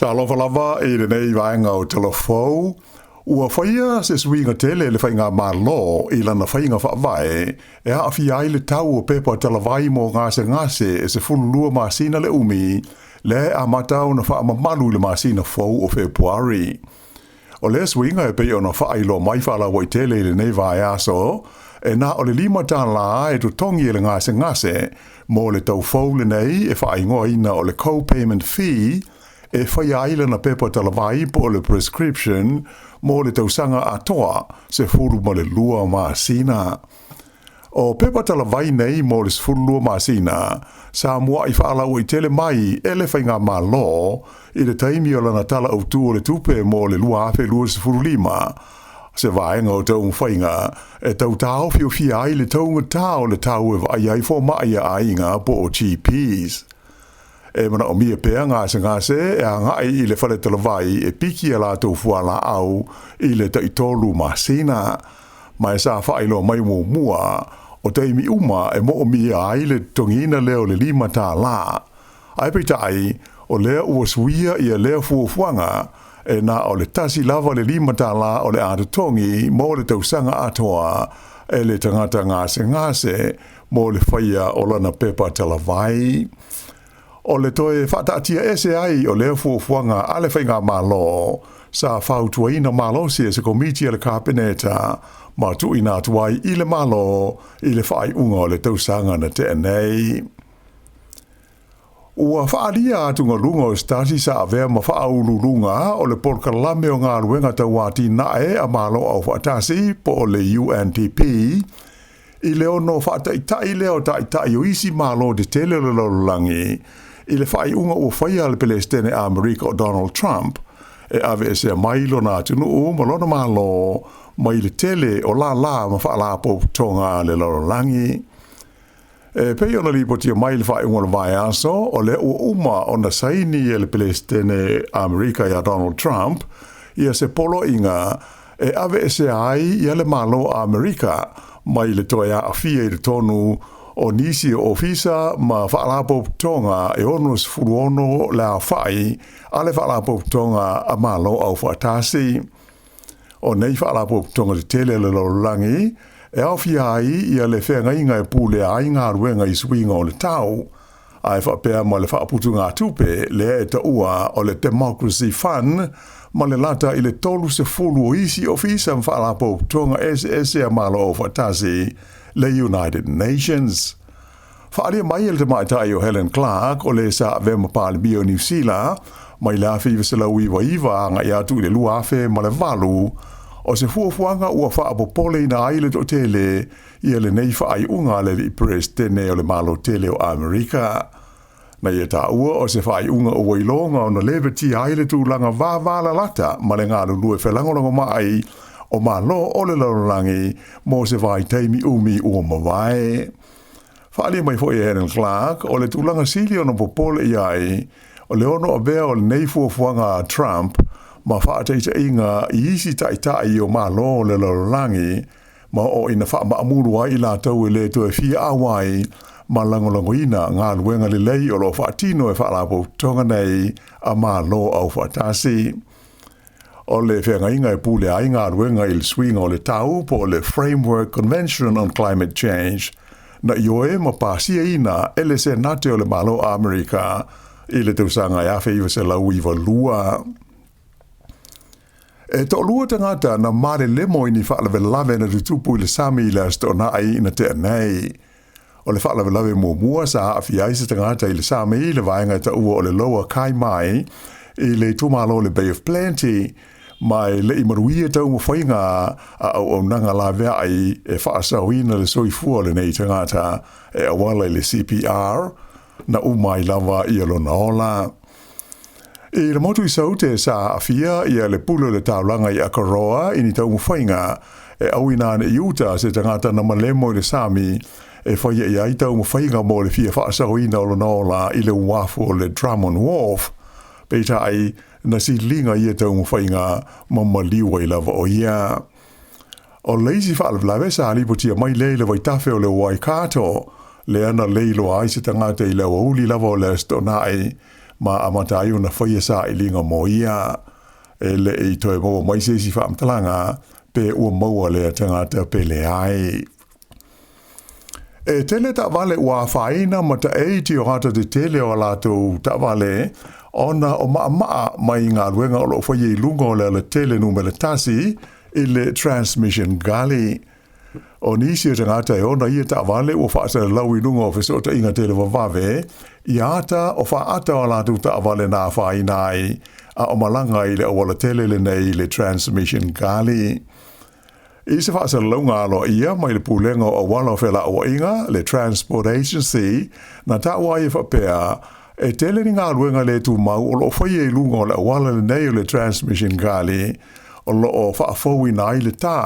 Talofa lava e le nei vaenga o telefou. Ua whaia se swinga tele le whainga malo i lana whainga whaavae e haafi ai le tau o pepa talavai mo ngase e se fululua masina le umi le a matau na whaamamalu le masina fau o Februari. O le swinga e pei o na whailo mai whala wai tele le nei vae aso e na o le lima tala e tu tongi e le ngase mo le tau fau le nei e whaingoa ina o le co-payment fee e whaia aila na pepa talavai po le prescription mo le tausanga atoa se furu mo le lua masina. O pepa talavai nei mo le furu lua masina, Sāmoa i whaala ui tele mai e le whainga malo i le taimi o lana tala au tu o le tupe mo le lua afe lua se furu lima. Se vaenga o tau mwhainga e tau tau fio fia ai le taunga tau le tau e vai ai fo mai a ainga po o GPs. E mana o mia pea ngase e a ngai i le whale talavai e piki a la tau fuala au i le taitolu masina. Mai sa whailo mai mua o teimi uma e mo o mia ai le tongina leo le lima tā la. Ai peitai o lea ua suia i a lea fuafuanga e na o le tasi lava le lima tā la o le atotongi mo le tausanga atoa e le tangata ngase mo le whaia o lana pepa talavai. O le toe whataatia ese ai o lea fuafuanga a le whainga malo sa whautuaina malo se komiti a le kāpeneta ma tu ina tuai i le malo i le whai unga o le tausanga na te anei. Ua whaalia atunga lunga o stasi sa avea ma whaaululunga o le porkalame o ngā ruenga tauati nae a malo au whaatasi po o le UNDP i leo no whaataitai leo taitai o isi malo de tele le lololangi i le whai unga ua whaia le Palestine a Amerika o Donald Trump e ave se mailo na tunu o malona malo mai le tele o la ma whaalapo tonga le lololangi. E pei ona li poti mai le whai unga vai aso o le ua uma o na saini e le Palestine a Amerika i a Donald Trump ia se polo inga e ave se ai ia le malo a Amerika mai le toia a fia i le tonu o nisi o ofisa ma whaalapo tonga e onus furuono la whai a le whaalapo tonga a malo au whaatasi. O nei whaalapo tonga le tele le lololangi e au fia ai ia le whenga inga e pule ai ngā ruenga i swinga o le tau. Ai whapea ma le whaaputu ngā tupe le e ta ua o le Democracy Fund ma le lata i le tolu se fulu o isi ofisa ma whaalapo tonga ese a malo au whaatasi le United Nations. Whaalia mai el te maitai o Helen Clark o le sa vema pāle bio New Zealand mai la whiwa se lau iwa anga i atu i le luafe ma le valu o se fuafuanga ua whaapopole na aile to tele i le nei whaai unga le i Palestine o le malo tele o Amerika. Na ia tā ua o se whaai unga o wailonga o na lewe ti aile tu langa vāvala lata ma le ngālu lue whelangolongo mai o malo o le lalolangi mo se vai teimi umi ua mawai. Whaalia mai fo i Helen Clark o le tūlanga sili o na popole i ai o le ono a bea o le nei fuafuanga Trump ma whaateita inga i isi taitai o malo o le lalolangi ma o ina wha maamuru ai la tau e le to e fia awai ma langolango ina ngā luenga le lei o lo whaatino e whaalapo tonga nei a malo au whaatasi. O le whenga inga e pule ai ngā ruenga i le swinga o le tau po le Framework Convention on Climate Change na ioe ma pasia ina ele se nate o le malo a Amerika i le tausanga i awhi iwa se lau iwa lua. E to lua tangata na mare lemo ini whaalawe lave na tutupu i le sami i le astona ai ina te anei. O le whaalawe lave mua sa awhi aise tangata i le sami i le vaenga ta ua o le loa kai mai i le tumalo le Bay of Plenty mai le imaruia tau mwhainga a au nanga la vea ai e whaasawina le soifua le nei tangata e awala le CPR na umai lava i alona ola. I le motu i saute sa afia i le pulo le taulanga i Aotearoa i ni tau mwhainga e awina ane i uta se tangata na malemo i le sami e whaia i ai tau mwhainga mo le fia whaasawina alona ola i le wafu o le Drummond Wharf. Peita ai na si linga ia tau mwhainga mamaliwa i lava o ia. O leisi whaalawlawe sa alipotia mai leile vai tafe o le Waikato, le ana leilo ai se tangata i lewa uli lava o le astonai, ma amatai ona whaia sa ilinga mo ia e le e toi mo mai se si whaamtalanga pe ua maua le tangata pe le ai. E tele ta vale ua whaina ma ta eiti o hata te tele o lato ta vale ona o maa mai ngā ruenga o lo whaia i lunga o le tele numele tasi i le transmission gali. O nisi o tangata e ona ia ta vale ua whaasara lau i lunga o fiso ta inga tele wawave i ata o whaata o lato ta vale nā whaina ai a o malanga i le awala tele le nei le transmission gali. I se whaasara lau ngā alo ia mai le pulenga o wala o whela o inga le transport agency na ta wai e whapea e tele ni ngā ruenga le tu mau o lo whaia i lunga o le awala le nei o le transmission gali o lo o whaafowi nai le tā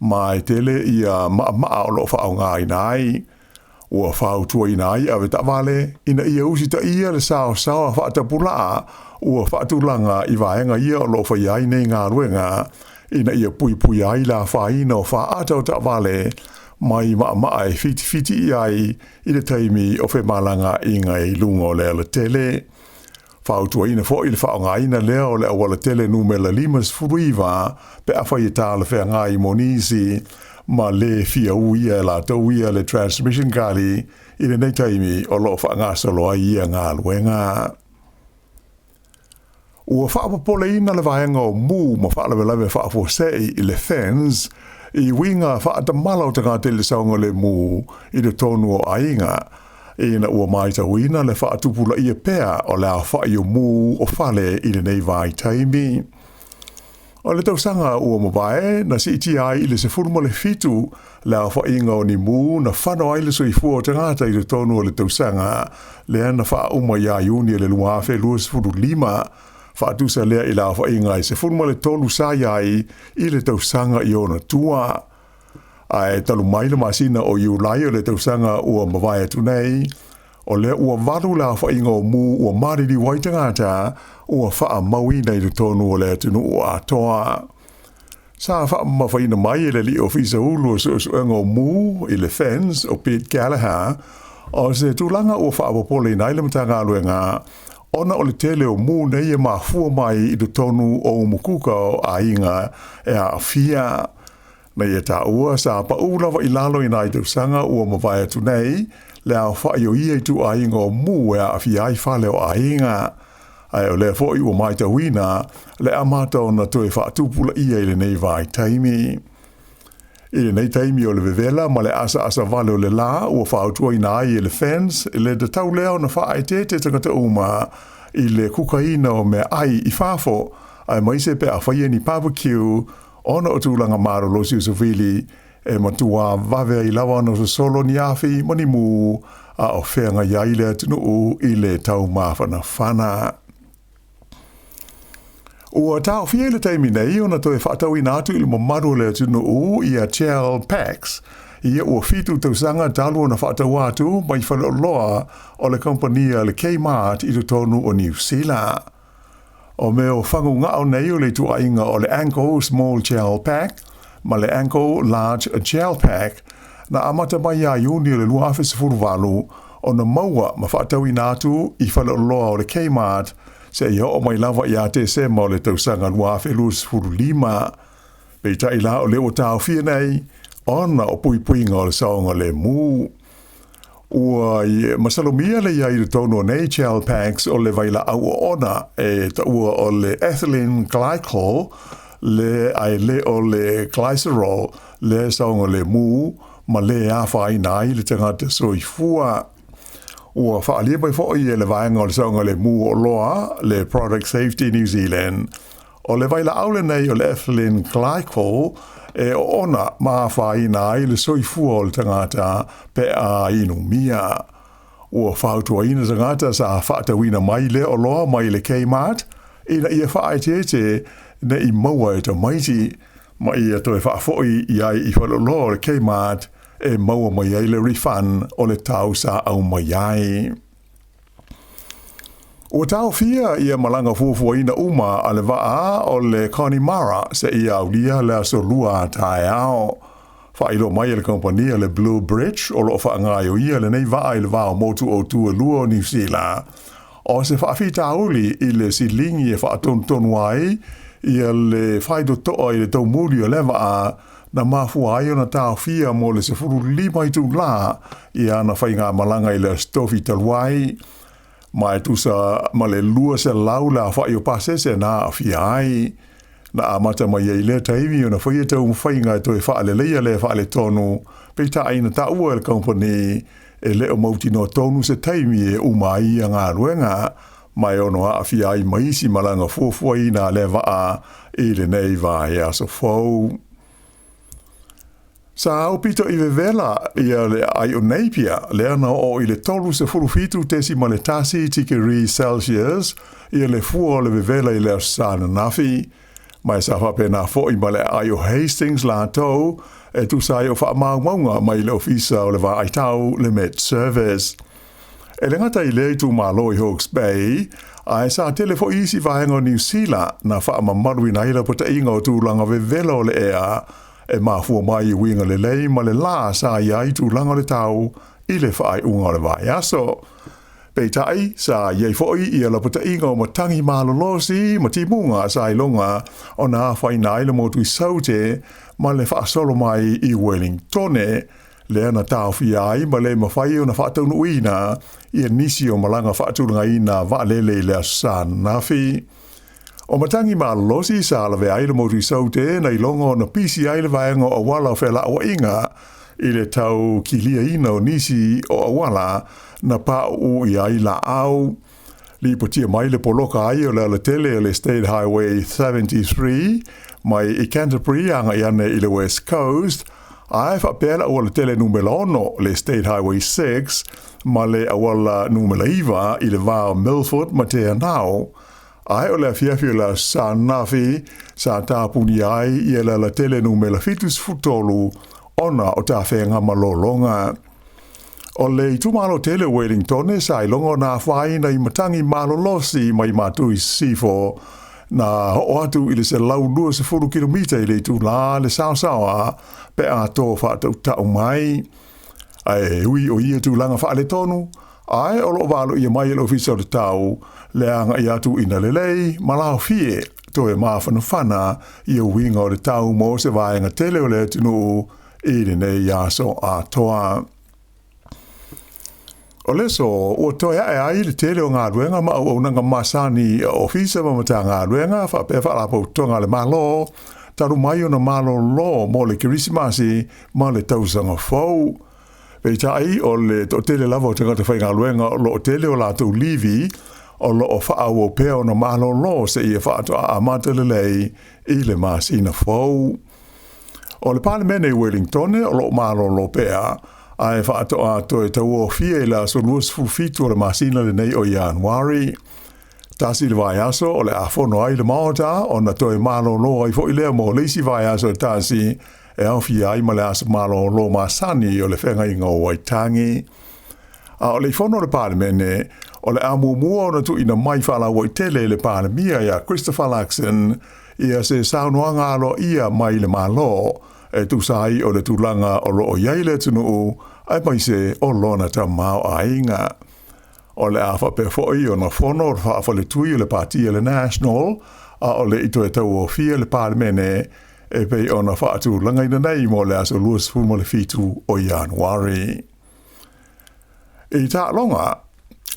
mai tele ia maa o lo whaau ngā i nai. Ua whau tua i nai awe ta vale ina ia usi ta ia le sao sao whaatapulaa ua whaatulanga i vaenga ia o lo whaia i nei ngā ruenga ina ia pui pui ai la whaina o whaata o ta vale mai maa e fiti fiti i ai i le taimi o whemalanga i ngai lunga o le tele. Whautua ina fo i le whaonga ina lea o le awala tele numela limas furuiva pe a whai ta le whea ngai monisi ma le fia uia la tau ia le transmission gali i le nei taimi o lo whaanga solo ai ia ngā luenga. Ua whaapapole ina le vaenga o mū ma whaalawe whaafosei i le fens i winga whaatamala o tanga te le saunga le mū i le tonu o ainga ina ua mai tau ina le whaatupula ia pea o le a whai o mū o whale i le nei vai taimi. O le tausanga ua mawae na si iti ai i le se furuma le fitu le a whainga o ni mū na whano ai le soifua o tangata i le tonu o le tausanga le ana wha uma ia iuni le luafe luas furu lima whaatusa lea i la whainga i se furuma le tolu sa iai i le tausanga i ona tua. Ai talu mai le masina o iulai o le tausanga ua mawae tunei o le ua waru la whainga o mū ua mariri waitangata ua wha mawina i le tonu o le tunu o atoa. Sa wha mawhaina mai le li ofisa ulu o suenga o mū i le fens o Pete Gallagher o se tūlanga ua wha apopole nai le matanga aluenga ona o le tele o mū nei e mahua mai i le tonu o umukuka o ainga e a fia. Na ia ta ua sa pa ulawa i lalo i nai tausanga ua mawai atu nei le au whai o ia i tu ainga o mū e a fiai whale o ainga. Ai o le fo i ua mai tawina le amata o na toe whaatupula ia i le nei vai taimi. I le nei taimi o le vevela ma le asa vale o le la ua whautua i nai i le fens i le da tau leo na whaai te tangata uma i le kukaina o mea ai i whafo ai maise pe a whaia ni barbecue ona o tūlanga maro losi o sofili e matua vave i Lauano so solo ni afi mani mū a o whenga iaile atunu u i le tau mawhana whana. Ua tau fia le taimi nei ona toe whaatau i nātu i le mamaru le atunu u i a Chell Packs ia ua fitu tausanga talu na whaatau atu mai whaloloa o le kompania le Kmart i le tonu o New Zealand. O meo whangu ngao nei o le tuainga o le Ankle Small Gel Pack ma le Ankle Large Gel Pack na amata mai a iuni o le lua awhi sefuru o na maua ma whaatau i nātu i whaloloa o le Kmart se ia o mai lava i a te sema o le tausanga lua awhi lua sefuru lima. Pei tai la o le o tau fia nei ona o pui puinga o le saonga le mū. Ua masalomia le ia i le tono nei gel packs o le vaila au ona e ta ua o le ethylene glycol le ai le o le glycerol le saonga le mū ma le a whai nai le tangata soifua. Ua whaalia bai fo i le vaenga o le saonga le mū o loa le Product Safety New Zealand o le vaila au le nei o le ethylene glycol e ona ma whaina i le soifua o le tangata pe a inu mia. Ua whautua ina tangata sa whaatawina mai le o loa mai le Kmart ina ia whaetete ne i maua e ta maiti ma ia toi whaafoi i ai i whaloloa le Kmart e maua mai ai le refund o le tau sa au mai ai. Ua tau fia ia malanga fuafuaina uma a le waa o le Connemara se ia aulia le aso lua tae ao. Whailo mai le kompania le Blue Bridge o lo whaangai o ia le nei waa i le waa motu o tua lua o New Zealand. o se whaafitauli i le silingi e whaatonu ai i le whaidotoa i le taumuri o lewa a na mafua ai o na tāwhia mo le se furu lima i tu la i ana whainga malanga i le stofi taluai. Ma e tusa ma le lua se laula a whai o pasese na a whia ai. Na amata mai e le taimi o na whaia tau mwhainga e toi wha le leia le wha le tonu pei ta aina ta ua le company e leo mauti no tonu se taimi e umai a ngā ruenga mai ono a whia ai maisi malanga fuafua i na le waa i le nei vai aso fau. Sa au pito i vevela i le ai o neipia le ana o i le tolu se furufitu tesi ma le tasi tikeri Celsius i le fua le vevela i le sana nafi. Mai sa whapena fo i ma le ai o Hastings la tau e tu sai o wha maunga mai le ofisa o le wa aitau le Met Service. E le ngata i le tu malo i Hawke's Bay, a e sa telefo isi vahenga o New Zealand na wha mamaru i naila po te inga o tūlanga vevela o le ea, e mafua mai i winga le lei ma le la sa ia i tūlanga le tau i le whaai unga o le vai aso. Pei tai, sa iei foi i ala po te inga o matangi malolosi, ma timunga sa i longa o na whai naila mo tui saute, ma le whaasolo mai i Wellingtone, le ana tāwhi ai ma le mawhai o na whaataunu ina i nisi o malanga whaatulunga ina waalele le asan nafi. O matangi malolosi sa alawe ai le mo tui saute, na i longa o na pisi ai le vaenga o wala o whela o inga, i le tau kilia ina o nisi o awala na pau i ai la au. Li potia mai le poloka ai o le tele o le State Highway 73, mai i Canterbury anga i ane i le West Coast, ai whapela o le tele numero ono le State Highway 6, ma le awala numero iwa i le vao Milford ma te anau. Ai o le fiafio la Sanafi sa tāpuni ai i le tele numero fitus futolu ona o ta whenga malolonga. O le tumalo tele Wellington sa ilongo na whai na i matangi malolosi mai matui sifo na ho atu i le se lau 2 kilomita i le tu la le Sāmoa pe a tō whātau tau mai. Ai hui o ia tu langa wha le tonu, ai o lo walo ia mai le ofisa o le tau le anga i atu ina le lei malao fie to e mawhana whana i o winga o le tau mo se vaenga tele o le tunu i le nei aso a toa. O leso, o toia e ai le tele o ngā ruenga ma o nanga masani ofisa ma mata ngā ruenga wha pewa la po tonga le malo, taru mai o na malo lo mo le kirisimasi ma le tausanga fau. Pei tai o le to tele lava o tangata whai ngā ruenga o lo tele o la tau livi o lo o whaau o pea o na malo lo se ia whaato a amata le lei i le masina fau. O le Parliament e Wellington o lo malo lo pea, ai whaato a toi tau o fie la so luas fulfitu o le masina le nei o Januari. Tasi le vai aso o le afono ai le maota o na toi malo lo ai fo i lea mo leisi vai aso tasi e au fie ai ma le aso malo lo masani o le whenga inga o Waitangi. A o le fono le Parliament o le amumua o na tu ina mai whala o tele le Parliament ia Christopher Luxon ia se saunoanga alo ia mai le malo e tu sai o le tulanga o lo o yaile tunu ai mai se o lona ta mau ainga. O le afa pe foi o na fono o fa le tui o le partia le National a o le ito e tau o fia le Parliament e pe o na fa tu langa ina nei mo le aso luas fumo le fitu o Januari. E ta longa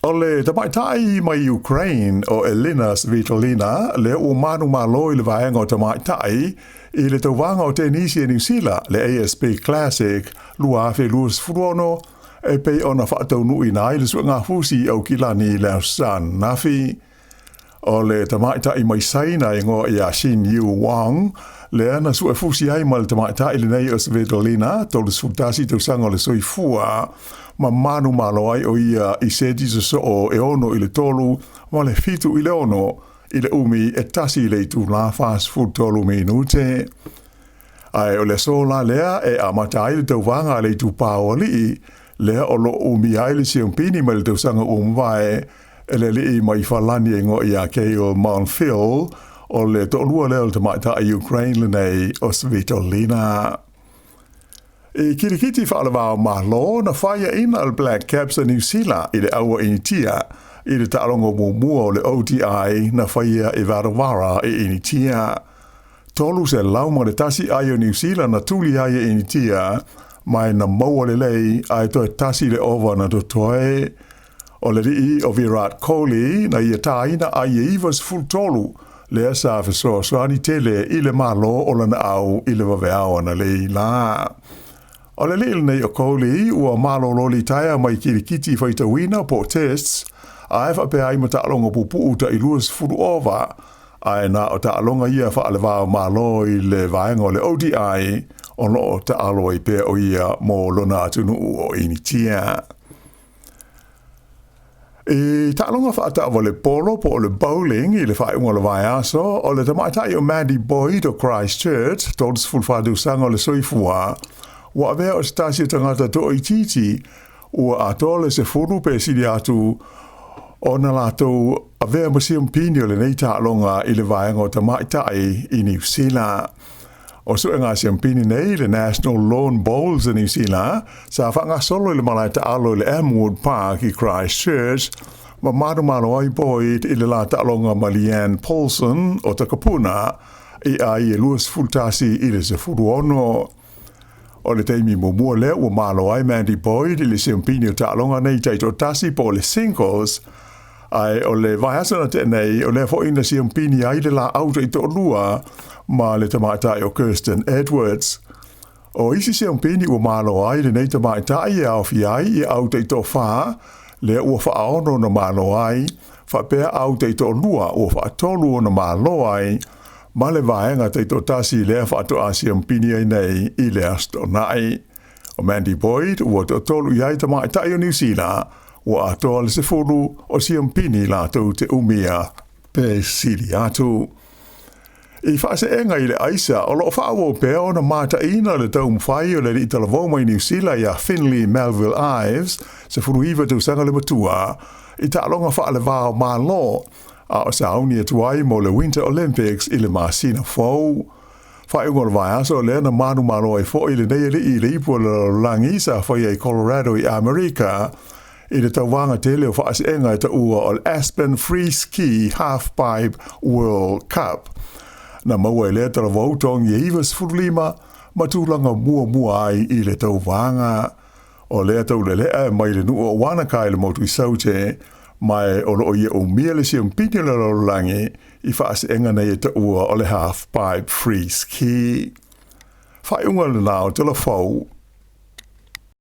o le tamaitai mai Ukraine o Elena Svitolina le o manu malo i le vaenga o tamaitai i le tauwanga o tenisi e New Zealand le ASP Classic lua fe luas furono e pei ona whaatau nui nai le sua ngā fusi au kilani le san nafi. O le tamaitai mai saina i ngō i a Xin Yu Wang le ana sua fusi ai ma le tamaitai le nei o Svitolina tolu sutasi tau sanga le soifua ma manu malo ai o ia i sedi so o e ono i le tolu ma le fitu i le ono i le umi e tasi le tu la fast food tolu minute. Ai o le sola lea e amata ai le tauwanga le tu pao li lea o lo umi ai le siampini ma le tausanga umwae e le li mai falani e ngo i a keo Mount Phil o le tolua leo le tamaita a Ukraine le nei o Svitolina. E kirikiti whaalawao mahlo na whaia ina al Black Caps a New Zealand i le aua initia I le ta'alonga mua o le OTI na whaia e warawara e initia. Tolu se lauma le tasi ai o New Zealand na tuli ai e initia, mai na maua le lei ai toi tasi le ova na totoe. O le rii o Virat Kohli na ia taina ai e ivas full tolu, le asa fesoa soani tele i le malo o lana au i le waweawa na lei la. O le lil nei o Kohli ua malo loli taia mai kirikiti whaita wina po tests, a e whape ai ma ta'alonga pupu uta i luas furu ova, a e na o ta'alonga ia whaalewao malo i le vaenga o le ODI, o no ta'alo i pe o ia mo lona atunu o initia. E ta'alonga whaata'awa le polo po o le bowling i le whaeunga le vai aso, o le tamaitai o Mandy Boyd o Christchurch, tols fulfadu sanga o le soifua, wa avea o stasi o tangata to i titi, ua atole se furu pe sidi atu o na lato avea masiam pini o le nei ta'alonga i le vaenga o tamaitai i New Zealand. O su ngā siampini nei le National Lawn Bowls in New Zealand, sa whanga solo i le malai ta'alo i le Amwood Park i Christchurch, ma marumalo ai Boyd i le la ta'alonga ma Leanne Paulson o Takapuna, i ai e luas fultasi i le se furu ono. O le teimi mumua leo ua malo ai Mandy Boyd i le siampini o ta'alonga nei taito tasi po le singles, ai o le vaiasana tenei o le fo ina siampini ai le la auto i to lua, ma le tamaitai o Kirsten Edwards. O isi siampini ua malo ai le nei tamaitai e awhi ai i auto i to wha, le ua whaaono na malo ai, whapea auto i to lua ua whaatolu na malo ai, ma le vaenga te to tasi le whaato a siampini ai nei i le asto nai. O Mandy Boyd ua to tolu iai tamaitai o New Zealand, ua atoa le se furu o siampini la tau te umia pe siri atu. I whaase enga i le aisa, o lo whaawo pēo na mata ina le tau mwhai o le i talavoma i New Zealand ia Finley Melville Ives, se furu iwa tu sanga le matua, i ta'alonga whaale vāo mā lo, a o sauni e tuai mo le Winter Olympics i le Masina Fou. Whaeunga le vai aso le na manu malo ai fo i le nei i le ipu le langisa whai ai Colorado i Amerika, i le tauwanga tele o whaase enga i ta ua o Aspen Free Ski Halfpipe World Cup. Na maua i lea tala wautong i ivas furulima, ma tūlanga mua ai i le tauwanga. O lea tau le lea mai le nua o wanakai le motu i saute, mai o lo o ia o mia le siampini le lorangi i whaase enga nei e ta ua o le Halfpipe Free Ski. Whaiunga le nao tala fau,